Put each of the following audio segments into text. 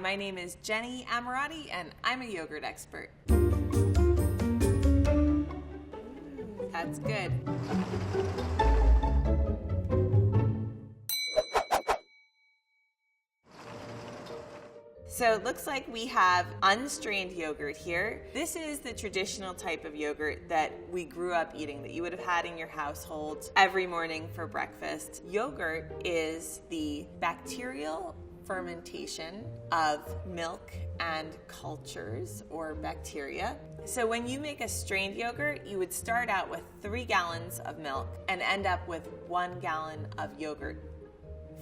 My name is Jenny Ammirati, and I'm a yogurt expert. That's good. So it looks like we have unstrained yogurt here. This is the traditional type of yogurt that we grew up eating, that you would have had in your household every morning for breakfast. Yogurt is the bacterial fermentation of milk and cultures or bacteria. So when you make a strained yogurt, you would start out with 3 gallons of milk and end up with 1 gallon of yogurt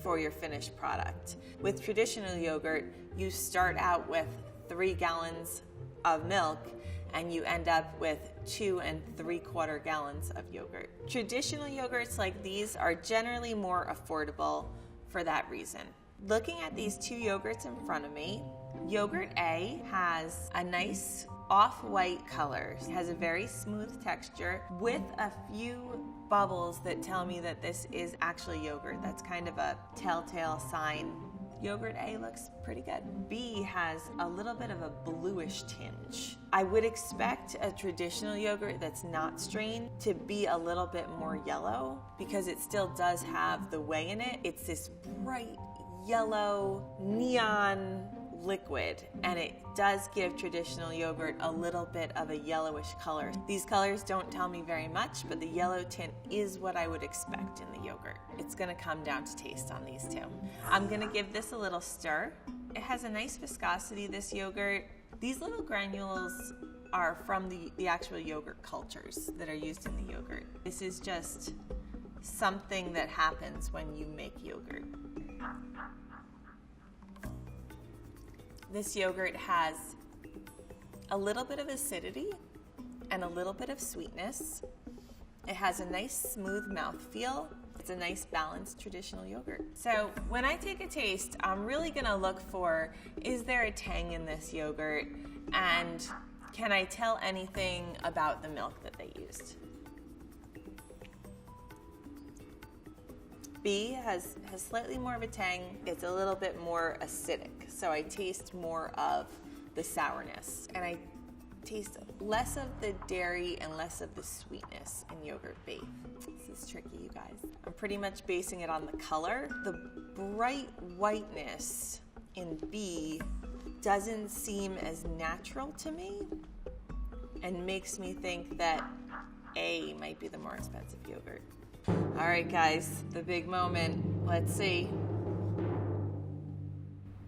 for your finished product. With traditional yogurt, you start out with 3 gallons of milk and you end up with 2 3/4 gallons of yogurt. Traditional yogurts like these are generally more affordable for that reason. Looking at these 2 yogurts in front of me, yogurt A has a nice off-white color. It has a very smooth texture with a few bubbles that tell me that this is actually yogurt. That's kind of a telltale sign. Yogurt A looks pretty good. B has a little bit of a bluish tinge. I would expect a traditional yogurt that's not strained to be a little bit more yellow because it still does have the whey in it. It's this bright yellow neon liquid, and it does give traditional yogurt a little bit of a yellowish color. These colors don't tell me very much, but the yellow tint is what I would expect in the yogurt. It's gonna come down to taste on these 2. I'm gonna give this a little stir. It has a nice viscosity, this yogurt. These little granules are from the actual yogurt cultures that are used in the yogurt. This is just something that happens when you make yogurt. This yogurt has a little bit of acidity and a little bit of sweetness. It has a nice smooth mouthfeel. It's a nice balanced traditional yogurt. So when I take a taste, I'm really gonna look for, is there a tang in this yogurt? And can I tell anything about the milk that they used? B has slightly more of a tang. It's a little bit more acidic, so I taste more of the sourness. And I taste less of the dairy and less of the sweetness in yogurt B. This is tricky, you guys. I'm pretty much basing it on the color. The bright whiteness in B doesn't seem as natural to me and makes me think that A might be the more expensive yogurt. All right, guys, the big moment. Let's see.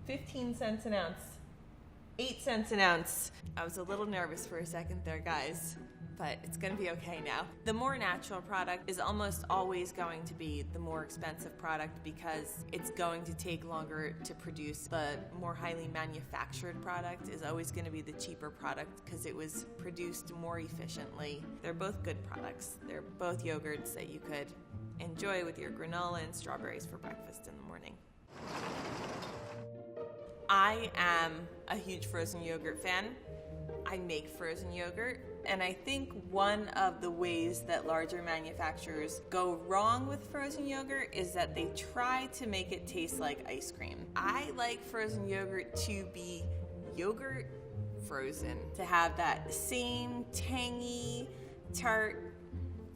15 cents an ounce. 8 cents an ounce. I was a little nervous for a second there, guys, but it's gonna be okay now. The more natural product is almost always going to be the more expensive product because it's going to take longer to produce. The more highly manufactured product is always gonna be the cheaper product because it was produced more efficiently. They're both good products. They're both yogurts that you could enjoy with your granola and strawberries for breakfast in the morning. I am a huge frozen yogurt fan. I make frozen yogurt, and I think one of the ways that larger manufacturers go wrong with frozen yogurt is that they try to make it taste like ice cream. I like frozen yogurt to be yogurt frozen, to have that same tangy, tart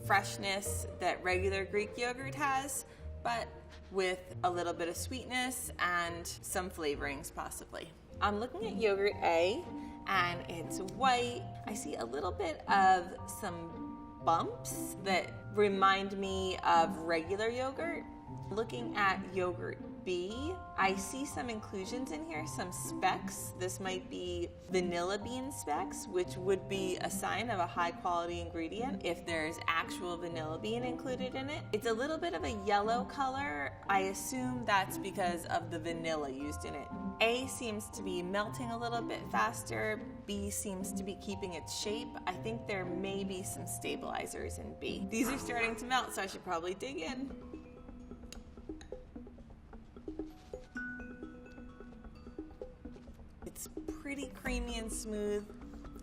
freshness that regular Greek yogurt has, but with a little bit of sweetness and some flavorings possibly. I'm looking at yogurt A, and it's white. I see a little bit of some bumps that remind me of regular yogurt. Looking at yogurt B, I see some inclusions in here, some specks. This might be vanilla bean specks, which would be a sign of a high quality ingredient if there's actual vanilla bean included in it. It's a little bit of a yellow color. I assume that's because of the vanilla used in it. A seems to be melting a little bit faster. B seems to be keeping its shape. I think there may be some stabilizers in B. These are starting to melt, so I should probably dig in. It's pretty creamy and smooth,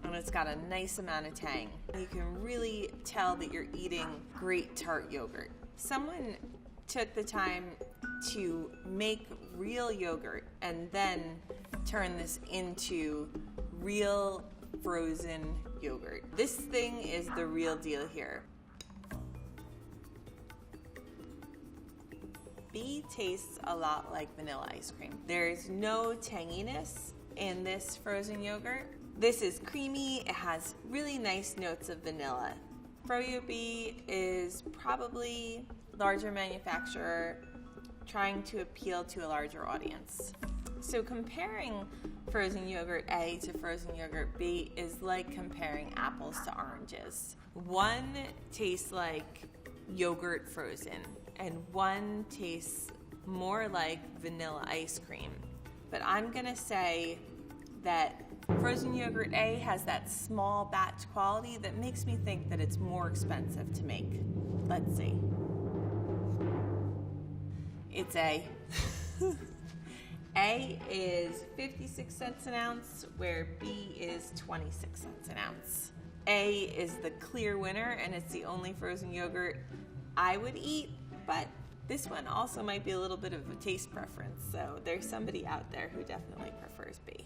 and it's got a nice amount of tang. You can really tell that you're eating great tart yogurt. Someone took the time to make real yogurt and then turn this into real frozen yogurt. This thing is the real deal here. Bee tastes a lot like vanilla ice cream. There's no tanginess in this frozen yogurt. This is creamy. It has really nice notes of vanilla. Froyo Bee is probably a larger manufacturer trying to appeal to a larger audience. So comparing frozen yogurt A to frozen yogurt B is like comparing apples to oranges. One tastes like yogurt frozen, and one tastes more like vanilla ice cream. But I'm gonna say that frozen yogurt A has that small batch quality that makes me think that it's more expensive to make. Let's see. It's A. A is 56 cents an ounce, where B is 26 cents an ounce. A is the clear winner, and it's the only frozen yogurt I would eat, but this one also might be a little bit of a taste preference, so there's somebody out there who definitely prefers B.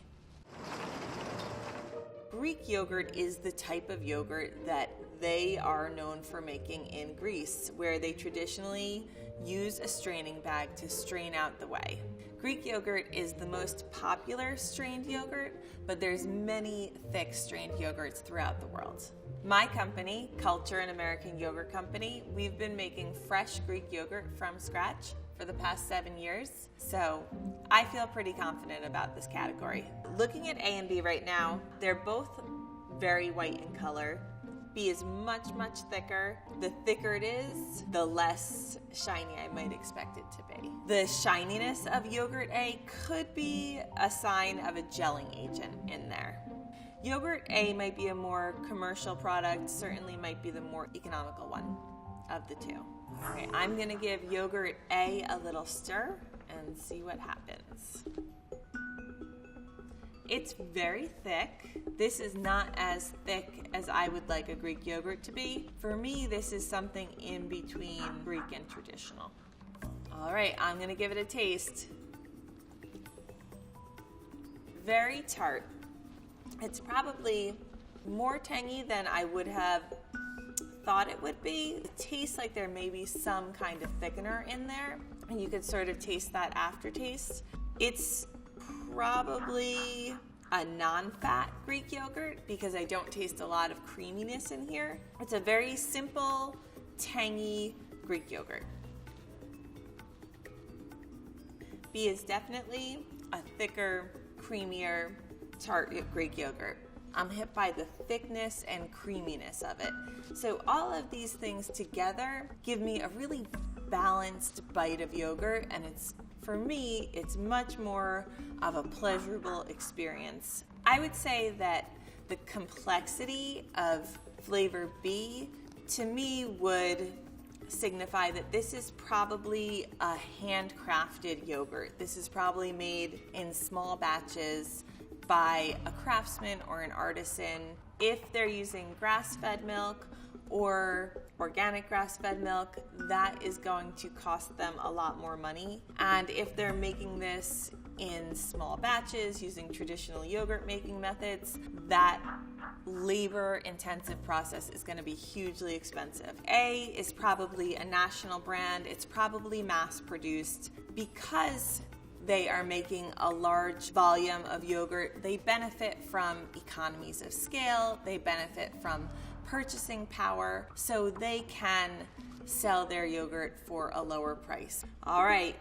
Greek yogurt is the type of yogurt that they are known for making in Greece, where they traditionally use a straining bag to strain out the whey. Greek yogurt is the most popular strained yogurt, but there's many thick strained yogurts throughout the world. My company, Culture, an American yogurt company, we've been making fresh Greek yogurt from scratch for the past 7 years, so I feel pretty confident about this category. Looking at A and B right now, they're both very white in color. B is much, much thicker. The thicker it is, the less shiny I might expect it to be. The shininess of yogurt A could be a sign of a gelling agent in there. Yogurt A might be a more commercial product, certainly might be the more economical one of the two. Okay, I'm gonna give yogurt A a little stir and see what happens. It's very thick. This is not as thick as I would like a Greek yogurt to be. For me, this is something in between Greek and traditional. All right, I'm gonna give it a taste. Very tart. It's probably more tangy than I would have thought it would be. It tastes like there may be some kind of thickener in there, and you could sort of taste that aftertaste. It's probably a non-fat Greek yogurt because I don't taste a lot of creaminess in here. It's a very simple, tangy Greek yogurt. B is definitely a thicker, creamier, tart Greek yogurt. I'm hit by the thickness and creaminess of it. So all of these things together give me a really balanced bite of yogurt, and for me, it's much more of a pleasurable experience. I would say that the complexity of flavor B, to me, would signify that this is probably a handcrafted yogurt. This is probably made in small batches by a craftsman or an artisan. If they're using grass-fed milk or organic grass-fed milk, that is going to cost them a lot more money. And if they're making this in small batches using traditional yogurt making methods, that labor-intensive process is going to be hugely expensive. A is probably a national brand. It's probably mass-produced because they are making a large volume of yogurt. They benefit from economies of scale. They benefit from purchasing power, so they can sell their yogurt for a lower price. All right,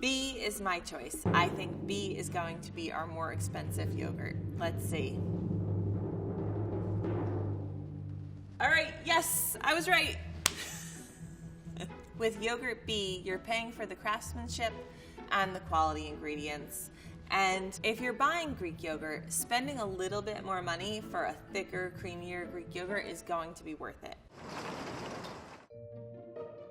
B is my choice. I think B is going to be our more expensive yogurt. Let's see. All right, yes, I was right. With yogurt B, you're paying for the craftsmanship and the quality ingredients. And if you're buying Greek yogurt, spending a little bit more money for a thicker, creamier Greek yogurt is going to be worth it.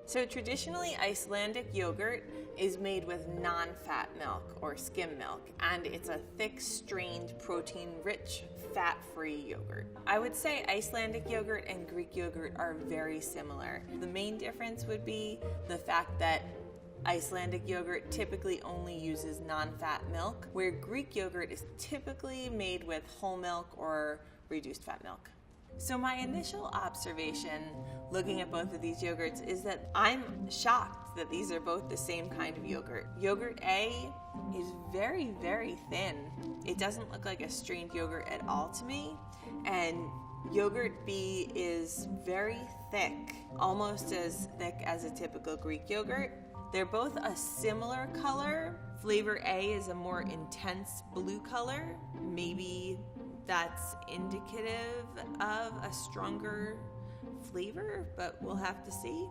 So traditionally, Icelandic yogurt is made with non-fat milk or skim milk, and it's a thick, strained, protein-rich, fat-free yogurt. I would say Icelandic yogurt and Greek yogurt are very similar. The main difference would be the fact that Icelandic yogurt typically only uses non-fat milk, where Greek yogurt is typically made with whole milk or reduced fat milk. So my initial observation looking at both of these yogurts is that I'm shocked that these are both the same kind of yogurt. Yogurt A is very, very thin. It doesn't look like a strained yogurt at all to me. And yogurt B is very thick, almost as thick as a typical Greek yogurt. They're both a similar color. Flavor A is a more intense blue color. Maybe that's indicative of a stronger flavor, but we'll have to see.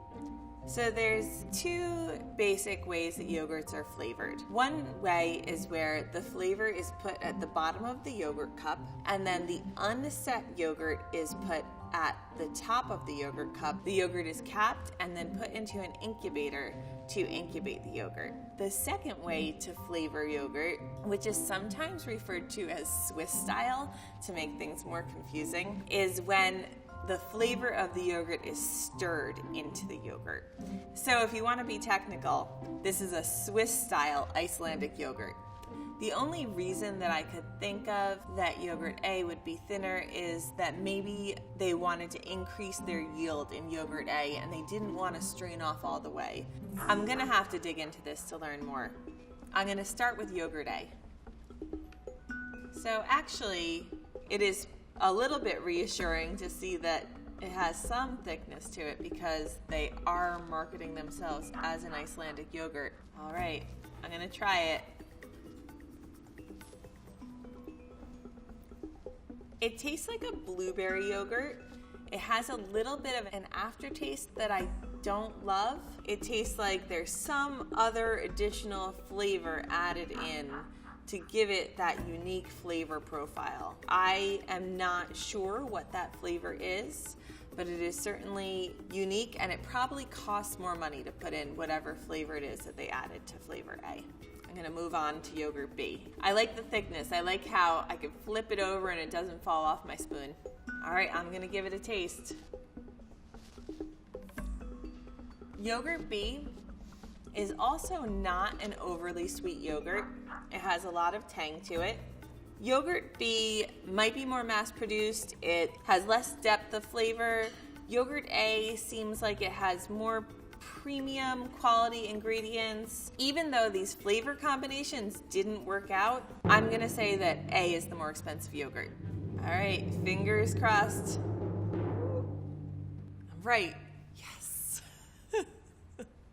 So there's two basic ways that yogurts are flavored. One way is where the flavor is put at the bottom of the yogurt cup, and then the unset yogurt is put at the top of the yogurt cup. The yogurt is capped and then put into an incubator to incubate the yogurt. The second way to flavor yogurt, which is sometimes referred to as Swiss style to make things more confusing, is when the flavor of the yogurt is stirred into the yogurt. So if you want to be technical, this is a Swiss style Icelandic yogurt. The only reason that I could think of that yogurt A would be thinner is that maybe they wanted to increase their yield in yogurt A and they didn't want to strain off all the way. I'm going to have to dig into this to learn more. I'm going to start with yogurt A. So actually, it is a little bit reassuring to see that it has some thickness to it because they are marketing themselves as an Icelandic yogurt. All right, I'm going to try it. It tastes like a blueberry yogurt. It has a little bit of an aftertaste that I don't love. It tastes like there's some other additional flavor added in to give it that unique flavor profile. I am not sure what that flavor is, but it is certainly unique, and it probably costs more money to put in whatever flavor it is that they added to flavor A. I'm gonna move on to yogurt B. I like the thickness. I like how I can flip it over and it doesn't fall off my spoon. All right, I'm gonna give it a taste. Yogurt B is also not an overly sweet yogurt. It has a lot of tang to it. Yogurt B might be more mass-produced. It has less depth of flavor. Yogurt A seems like it has more premium quality ingredients. Even though these flavor combinations didn't work out, I'm gonna say that A is the more expensive yogurt. All right, fingers crossed. Right, yes.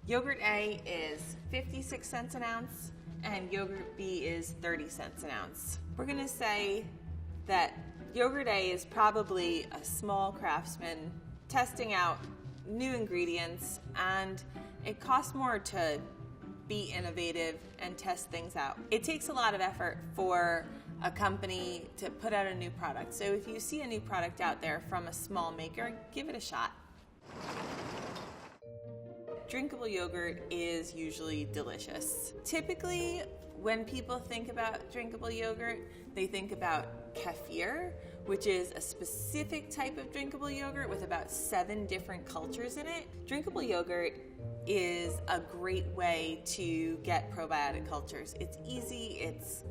Yogurt A is 56 cents an ounce and yogurt B is 30 cents an ounce. We're gonna say that yogurt A is probably a small craftsman testing out new ingredients, and it costs more to be innovative and test things out. It takes a lot of effort for a company to put out a new product. So if you see a new product out there from a small maker, give it a shot. Drinkable yogurt is usually delicious. Typically, when people think about drinkable yogurt, they think about kefir, which is a specific type of drinkable yogurt with about 7 different cultures in it. Drinkable yogurt is a great way to get probiotic cultures. It's easy, it's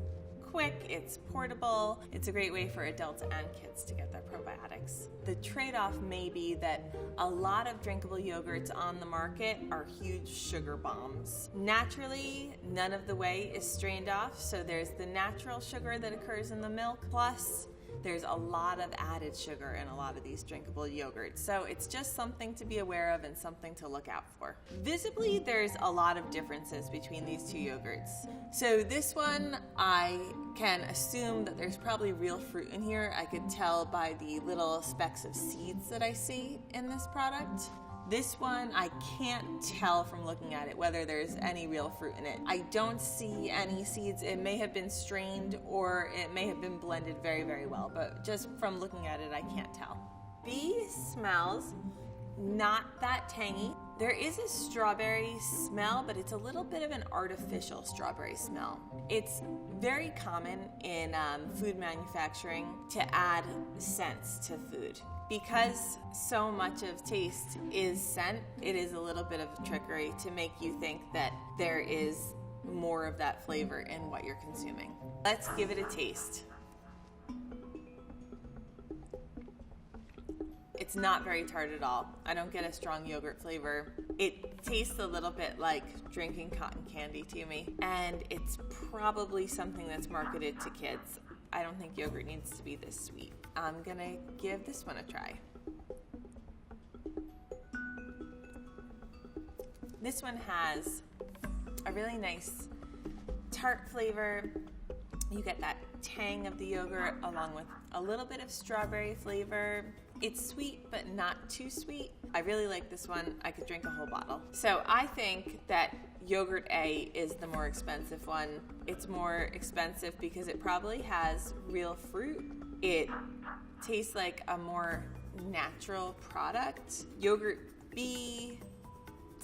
quick, it's portable. It's a great way for adults and kids to get their probiotics. The trade-off may be that a lot of drinkable yogurts on the market are huge sugar bombs. Naturally, none of the whey is strained off, so there's the natural sugar that occurs in the milk, plus there's a lot of added sugar in a lot of these drinkable yogurts. So it's just something to be aware of and something to look out for. Visibly, there's a lot of differences between these two yogurts. So this one, I can assume that there's probably real fruit in here. I could tell by the little specks of seeds that I see in this product. This one, I can't tell from looking at it whether there's any real fruit in it. I don't see any seeds. It may have been strained or it may have been blended very, very well, but just from looking at it, I can't tell. B smells not that tangy. There is a strawberry smell, but it's a little bit of an artificial strawberry smell. It's very common in food manufacturing to add scents to food. Because so much of taste is scent, it is a little bit of trickery to make you think that there is more of that flavor in what you're consuming. Let's give it a taste. It's not very tart at all. I don't get a strong yogurt flavor. It tastes a little bit like drinking cotton candy to me, and it's probably something that's marketed to kids. I don't think yogurt needs to be this sweet. I'm gonna give this one a try. This one has a really nice tart flavor. You get that tang of the yogurt along with a little bit of strawberry flavor. It's sweet, but not too sweet. I really like this one. I could drink a whole bottle. So I think that Yogurt A is the more expensive one. It's more expensive because it probably has real fruit. It tastes like a more natural product. Yogurt B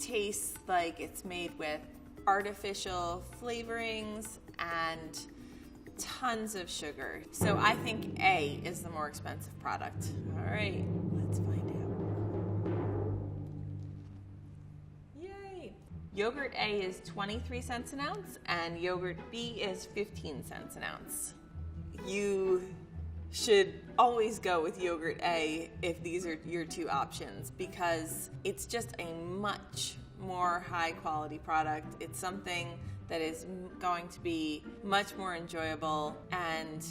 tastes like it's made with artificial flavorings and tons of sugar. So I think A is the more expensive product. All right, let's find out. Yay! Yogurt A is 23 cents an ounce and yogurt B is 15 cents an ounce. You should always go with yogurt A if these are your two options because it's just a much more high quality product. It's something that is going to be much more enjoyable and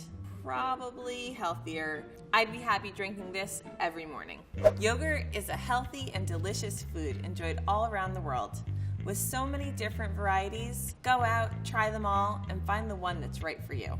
probably healthier. I'd be happy drinking this every morning. Yogurt is a healthy and delicious food enjoyed all around the world. With so many different varieties, go out, try them all, and find the one that's right for you.